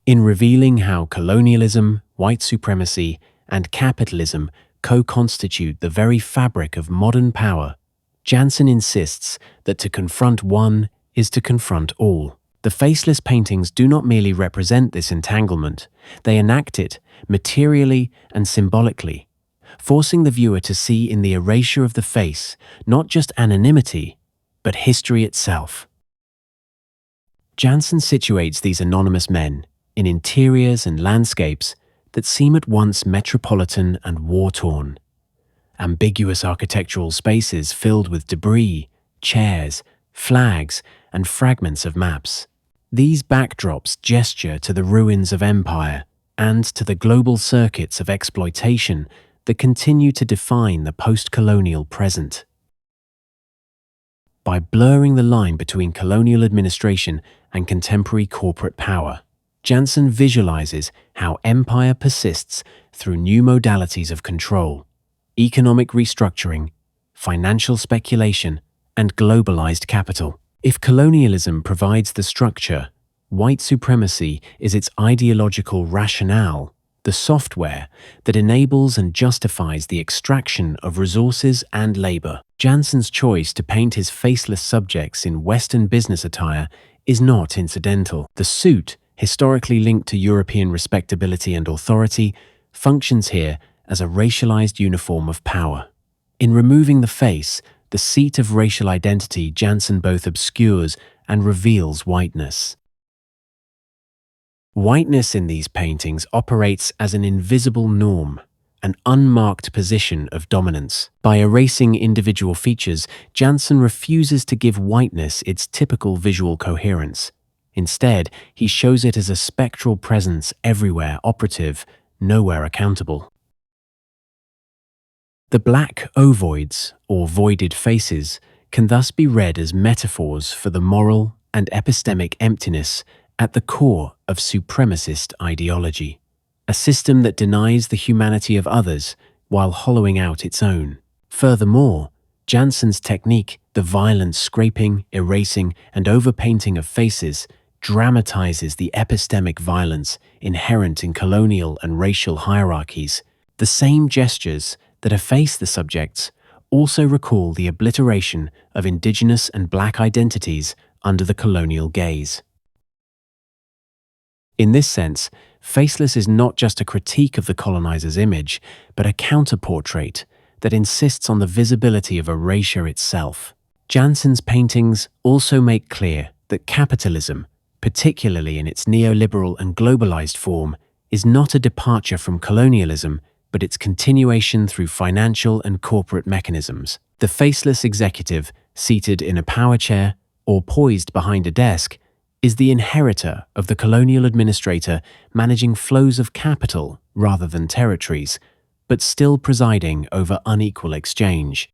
In revealing how colonialism, white supremacy, and capitalism co-constitute the very fabric of modern power, Jansen insists that to confront one is to confront all. The faceless paintings do not merely represent this entanglement, they enact it materially and symbolically, forcing the viewer to see in the erasure of the face not just anonymity, but history itself. Jansen situates these anonymous men in interiors and landscapes that seem at once metropolitan and war-torn. Ambiguous architectural spaces filled with debris, chairs, flags, and fragments of maps. These backdrops gesture to the ruins of empire and to the global circuits of exploitation that continue to define the post-colonial present. By blurring the line between colonial administration and contemporary corporate power, Jansen visualizes how empire persists through new modalities of control, economic restructuring, financial speculation, and globalized capital. If colonialism provides the structure, white supremacy is its ideological rationale, the software that enables and justifies the extraction of resources and labor. Jansen's choice to paint his faceless subjects in Western business attire is not incidental. The suit, historically linked to European respectability and authority, functions here as a racialized uniform of power. In removing the face, the seat of racial identity, Jansen both obscures and reveals whiteness. Whiteness in these paintings operates as an invisible norm, an unmarked position of dominance. By erasing individual features, Jansen refuses to give whiteness its typical visual coherence. Instead, he shows it as a spectral presence everywhere operative, nowhere accountable. The black ovoids, or voided faces, can thus be read as metaphors for the moral and epistemic emptiness at the core of supremacist ideology, a system that denies the humanity of others while hollowing out its own. Furthermore, Jansen's technique, the violent scraping, erasing, and overpainting of faces, dramatizes the epistemic violence inherent in colonial and racial hierarchies. The same gestures that efface the subjects also recall the obliteration of indigenous and black identities under the colonial gaze. In this sense, Faceless is not just a critique of the colonizer's image, but a counterportrait that insists on the visibility of erasure itself. Jansen's paintings also make clear that capitalism, particularly in its neoliberal and globalized form, is not a departure from colonialism, but its continuation through financial and corporate mechanisms. The faceless executive, seated in a power chair or poised behind a desk, is the inheritor of the colonial administrator managing flows of capital rather than territories, but still presiding over unequal exchange.